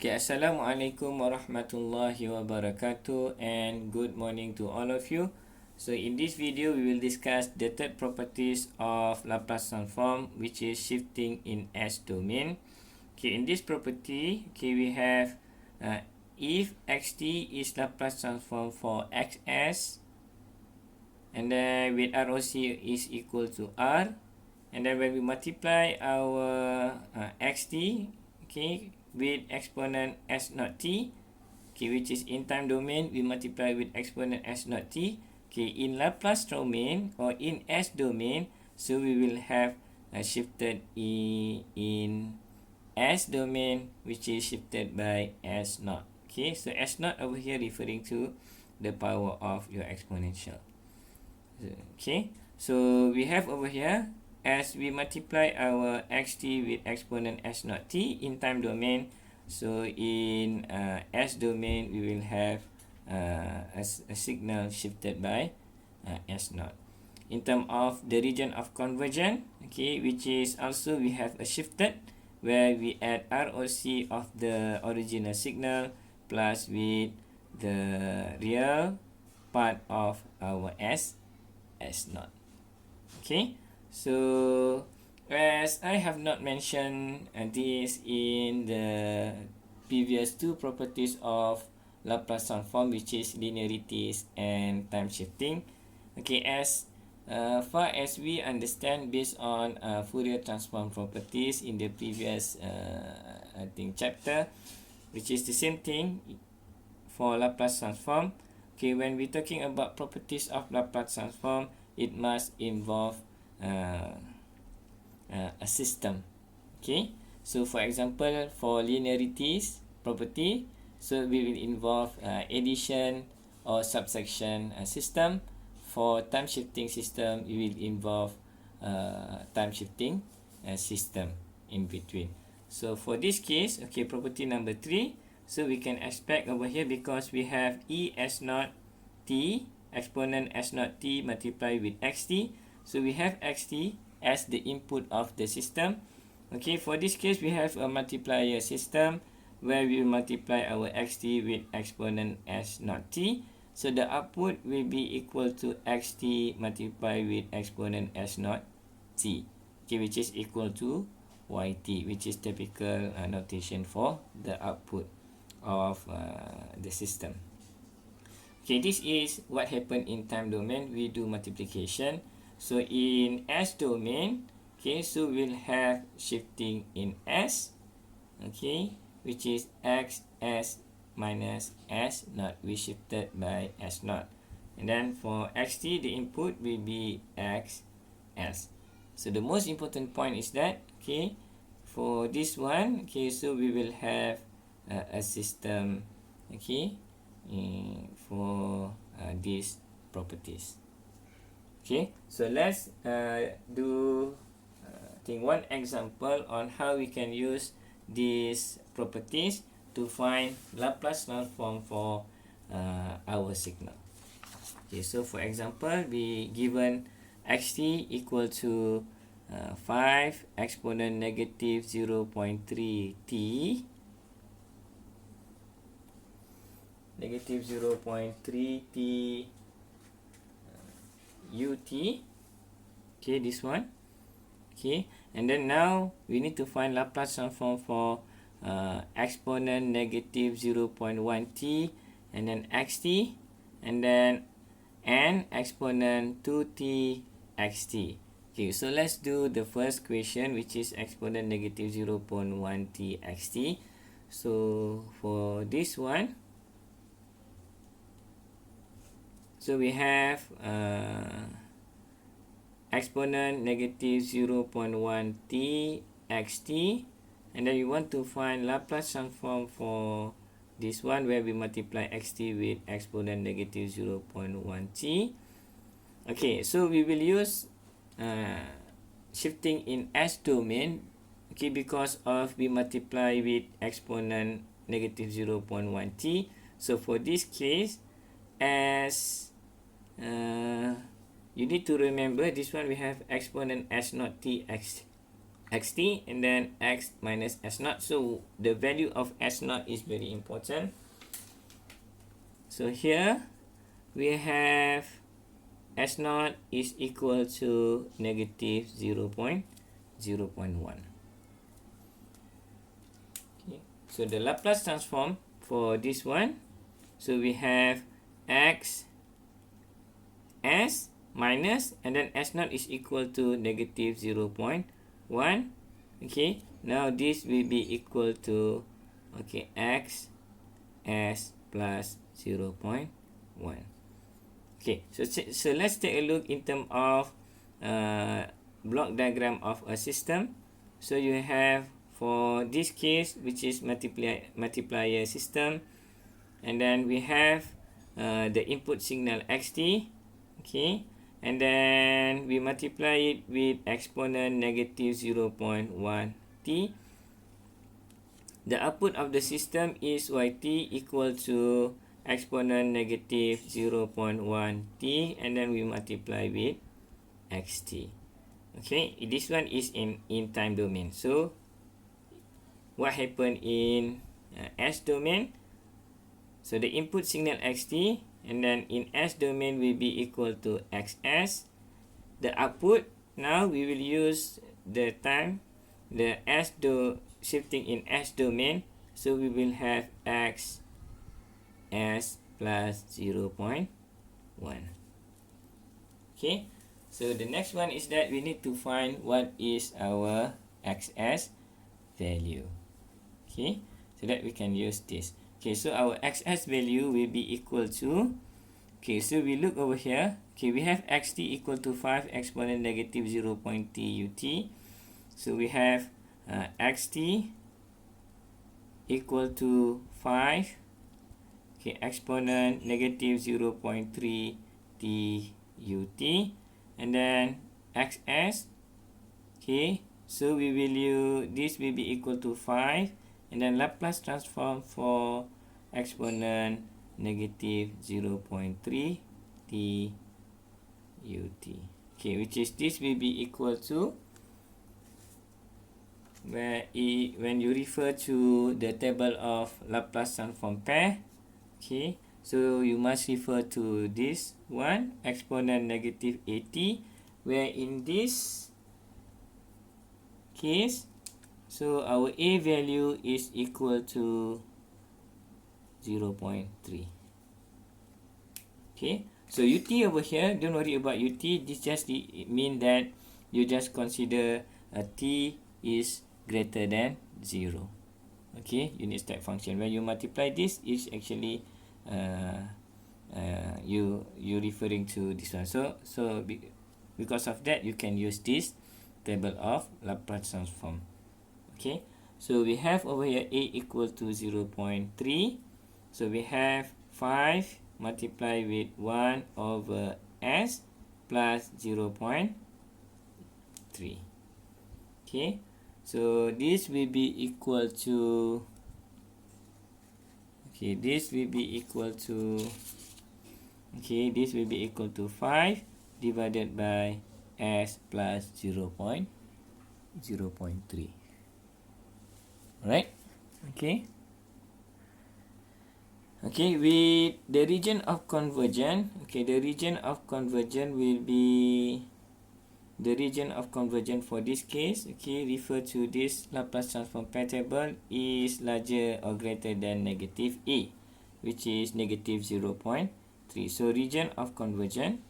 Okay, Assalamualaikum warahmatullahi wabarakatuh and good morning to all of you. So in this video, we will discuss the third properties of Laplace transform, which is shifting in S domain. Okay, in this property, okay, we have if xt is Laplace transform for xs, and then with ROC is equal to R, and then when we multiply our xt, okay, with exponent s naught t, okay, which is in time domain, we multiply with exponent s naught t. Okay, in Laplace domain or in S domain, so we will have shifted in S domain, which is shifted by s naught. Okay, so s naught over here referring to the power of your exponential. Okay, so we have over here, as we multiply our xt with exponent s naught t in time domain, so in S domain we will have a signal shifted by S naught. In terms of the region of convergence, okay, which is also we have a shifted where we add ROC of the original signal plus with the real part of our S naught. Okay, so as I have not mentioned this in the previous two properties of Laplace transform, which is linearities and time shifting. Okay, as far as we understand based on Fourier transform properties in the previous I think chapter, which is the same thing for Laplace transform. Okay, when we're talking about properties of Laplace transform, it must involve a system. Okay, so for example, for linearities property, so we will involve addition or subtraction system. For time shifting system, we will involve time shifting system in between. So for this case, okay, property number 3, so we can expect over here, because we have e s naught t exponent s naught t multiplied with xt, so we have xt as the input of the system. Okay, for this case, we have a multiplier system where we multiply our xt with exponent s naught t. So the output will be equal to xt multiplied with exponent s naught t, okay, which is equal to yt, which is typical notation for the output of the system. Okay, this is what happened in time domain. We do multiplication. So in S domain, okay, so we'll have shifting in S, okay, which is x s minus s naught. We shifted by s naught. And then for xt, the input will be x s. So the most important point is that, okay, for this one, okay, so we will have a system, okay, for these properties. Okay, so let's do one example on how we can use these properties to find Laplace transform for our signal. Okay, so for example, we given xt equal to 5 exponent negative 0.3 t, negative 0.3 t ut, okay, this one. Okay, and then now we need to find Laplace transform for exponent negative 0.1 t, and then xt, and then n exponent 2t xt. Okay, so let's do the first question, which is exponent negative 0.1 t xt. So for this one, so we have exponent negative 0.1 t xt, and then we want to find Laplace transform for this one, where we multiply xt with exponent negative 0.1 t. Okay, so we will use shifting in S domain, okay, because of we multiply with exponent negative 0.1 t. So for this case, as you need to remember this one, we have exponent s naught t xt, and then x minus s naught. So the value of s naught is very important. So here we have s naught is equal to negative 0.1. Okay. So the Laplace transform for this one, so we have x s minus, and then s naught is equal to negative 0.1. Okay, now this will be equal to, okay, x s plus 0.1. Okay, so let's take a look in terms of block diagram of a system. So you have, for this case, which is multiplier system, and then we have the input signal xt, okay, and then we multiply it with exponent negative 0.1 t. The output of the system is yt equal to exponent negative 0.1 t, and then we multiply with xt. Okay, this one is in time domain. So what happened in s domain? So the input signal xt, and then in s domain will be equal to xs. The output, now we will use the time, the shifting in s domain, so we will have x s plus 0.1. Okay, so the next one is that we need to find what is our xs value. Okay, so that we can use this. Okay, so our xs value will be equal to, okay, so we look over here. Okay, we have xt equal to 5 exponent negative 0.t ut. So we have xt equal to 5, okay, exponent negative 0.3 t ut, and then xs, okay, so we will use, this will be equal to 5, and then Laplace transform for exponent negative 0.3 t ut, okay, which is, this will be equal to, where when you refer to the table of Laplace transform pair, okay, so you must refer to this one, exponent negative 80, where in this case, so our a value is equal to 0.3. Okay, so ut over here, don't worry about ut, this just mean that you just consider t is greater than 0. Okay, unit step function, when you multiply this, is actually you referring to this one. So because of that, you can use this table of Laplace transform. Okay, so we have over here a equal to 0.3. So we have 5 multiplied with 1 over s plus 0.3. Okay, so this will be equal to, okay, this will be equal to, okay, this will be equal to 5 divided by s plus 0.3. Alright, okay. Okay, with the region of convergence, okay, the region of convergence will be, the region of convergence for this case, okay, refer to this Laplace transform pair table, is larger or greater than negative a, which is negative 0.3. So region of convergence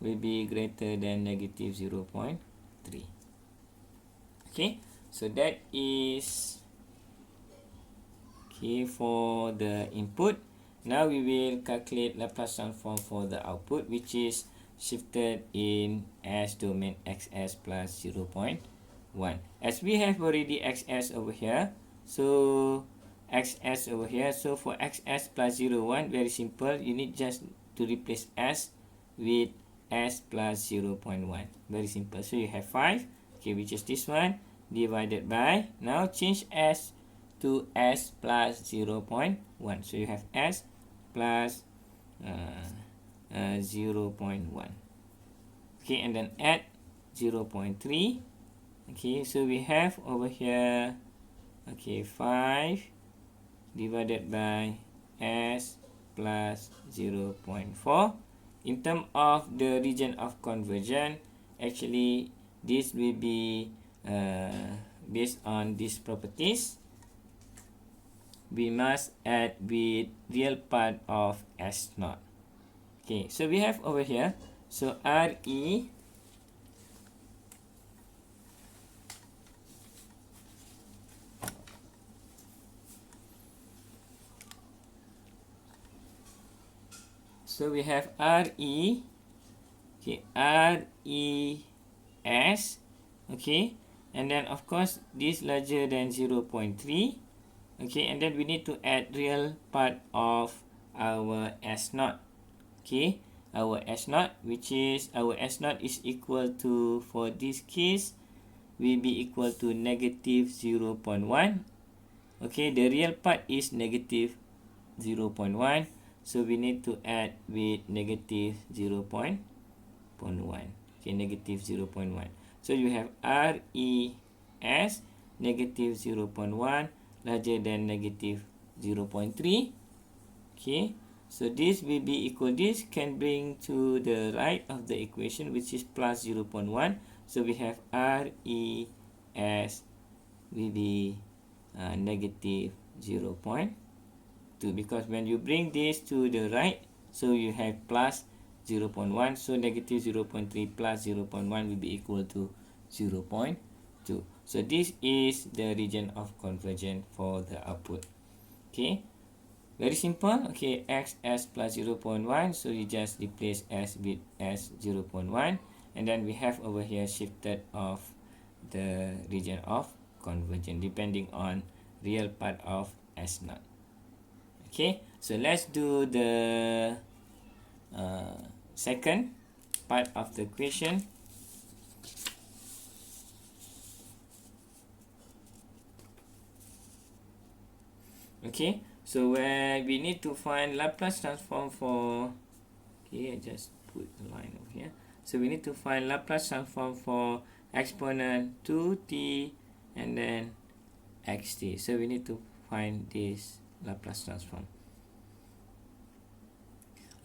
will be greater than negative 0.3. Okay, so that is, okay, for the input. Now we will calculate Laplace transform for the output, which is shifted in s domain xs plus 0.1. As we have already xs over here, so xs over here, so for xs plus 0.1, very simple, you need just to replace s with s plus 0.1. Very simple. So you have 5, okay, which is this one, divided by, now change s to s plus 0.1. So you have s plus 0.1. Okay, and then add 0.3. Okay, so we have over here, okay, 5 divided by S plus 0.4. In terms of the region of conversion, actually this will be based on these properties. We must add with real part of S naught. Okay, so we have over here, so RE so we have RE, okay, RES, okay, and then of course this larger than 0.3, okay, and then we need to add real part of our S naught, okay, our S naught, which is our S naught is equal to, for this case, will be equal to negative 0.1. Okay, the real part is negative 0.1, so we need to add with negative 0.1. Okay, negative 0.1. So you have RES negative 0.1 larger than negative 0.3. Okay, so this will be equal, this can bring to the right of the equation, which is plus 0.1. So we have RES will be negative 0.2, because when you bring this to the right, so you have plus 0.1, so negative 0.3 plus 0.1 will be equal to 0.2. So this is the region of conversion for the output. Okay, very simple. Okay, x s plus 0.1, so you just replace s with s 0.1, and then we have over here shifted of the region of conversion depending on real part of S naught. Okay, so let's do the second part of the question. Okay, so where we need to find Laplace transform for, okay, I just put the line over here. So we need to find Laplace transform for exponent 2t and then xt. So we need to find this Laplace transform.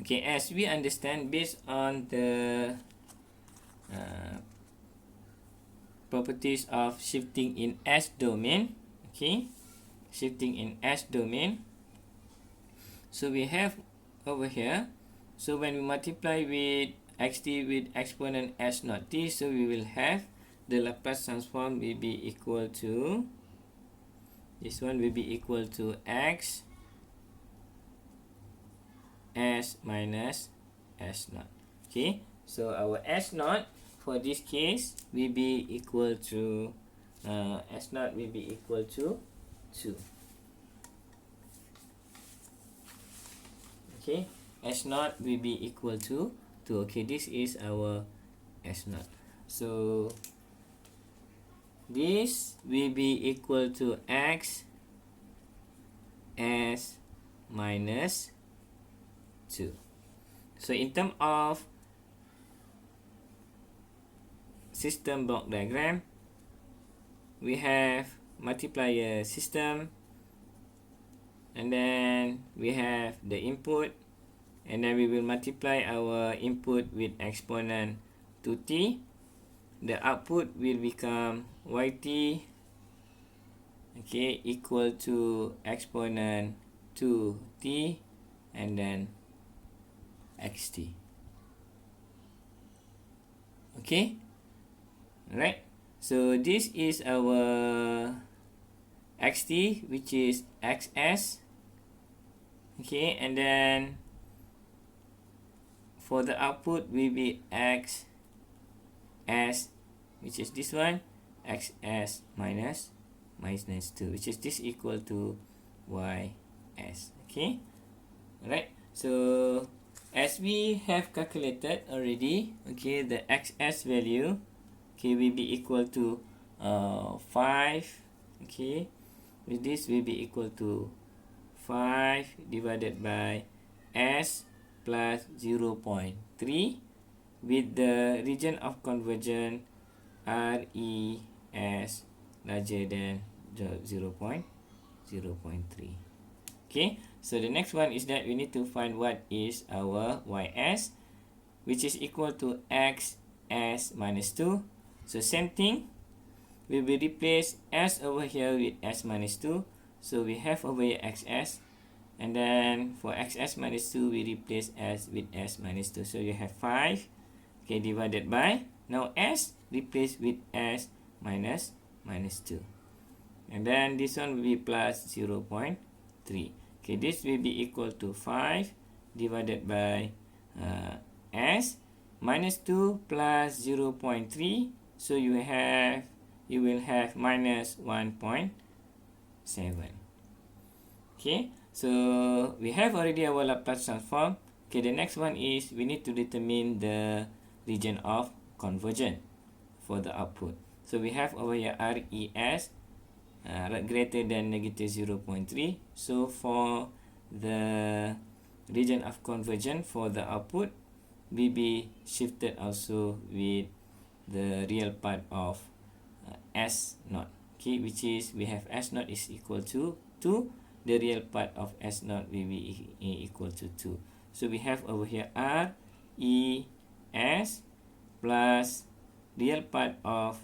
Okay, as we understand, based on the properties of shifting in S domain, okay, shifting in S domain, so we have over here, so when we multiply with xt with exponent s naught t, so we will have the Laplace transform will be equal to, this one will be equal to x s minus s naught. Okay, so our s naught for this case will be equal to s naught will be equal to 2. Okay, s naught will be equal to 2. Okay, this is our s naught. So this will be equal to x s minus 2. So in terms of system block diagram, we have multiplier system, and then we have the input, and then we will multiply our input with exponent 2t. The output will become yt, okay, equal to exponent 2t and then xt. Okay, alright, so this is our xt, which is xs, okay, and then for the output will be x s, which is this one, xs minus 2, which is this equal to ys. Okay, alright, so as we have calculated already, okay, the xs value, okay, will be equal to 5, okay, with this will be equal to 5 divided by s plus 0.3 with the region of conversion RES as larger than 0.3. Okay, so the next one is that we need to find what is our ys, which is equal to xs minus 2. So same thing, we will replace s over here with s minus 2. So we have over here xs, and then for xs minus 2 we replace s with s minus 2. So you have 5, okay, divided by, now s replaced with s minus 2. And then this one will be plus 0.3. Okay, this will be equal to 5 divided by s minus 2 plus 0.3. So you will have minus 1.7. Okay, so we have already our Laplace transform. Okay, the next one is we need to determine the region of convergence for the output. So we have over here RES greater than negative 0.3. So for the region of convergence for the output, will be shifted also with the real part of S naught. Okay, which is we have S naught is equal to 2. The real part of S naught will be equal to 2. So we have over here RES plus real part of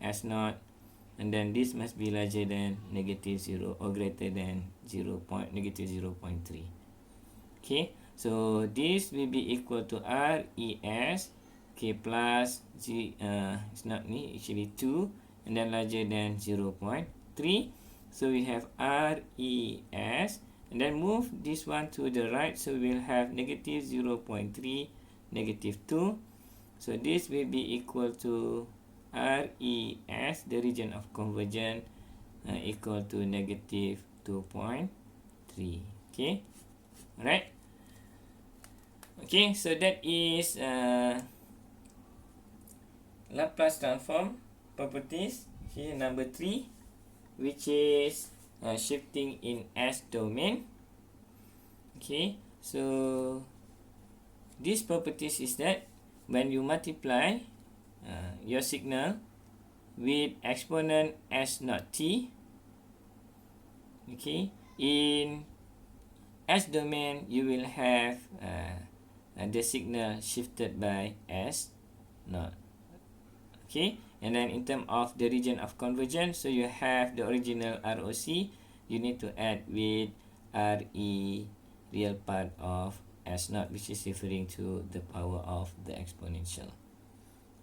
S naught, and then this must be larger than negative 0 or greater than negative 0.3. Okay, so this will be equal to RES, okay, plus it's not me, actually 2, and then larger than 0.3. So we have RES, and then move this one to the right, so we will have negative 0.3, negative 2. So this will be equal to RES, the region of convergence, equal to negative 2.3. Okay, alright. Okay, so that is Laplace transform properties. Here number 3, which is shifting in S domain. Okay, so this properties is that when you multiply your signal with exponent S naught t, okay, in S domain you will have the signal shifted by S naught. Okay, and then in terms of the region of convergence, so you have the original ROC, you need to add with RE, real part of S naught, which is referring to the power of the exponential.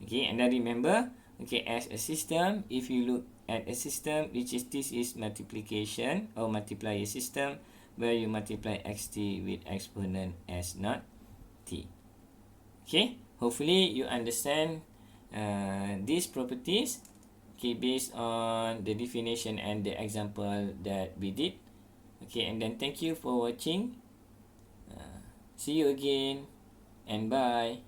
Okay, and then remember, okay, as a system, if you look at a system which is this is multiplication or multiplier system, where you multiply xt with exponent S naught t. Okay, hopefully you understand these properties, okay, based on the definition and the example that we did. Okay, and then thank you for watching. See you again, and bye.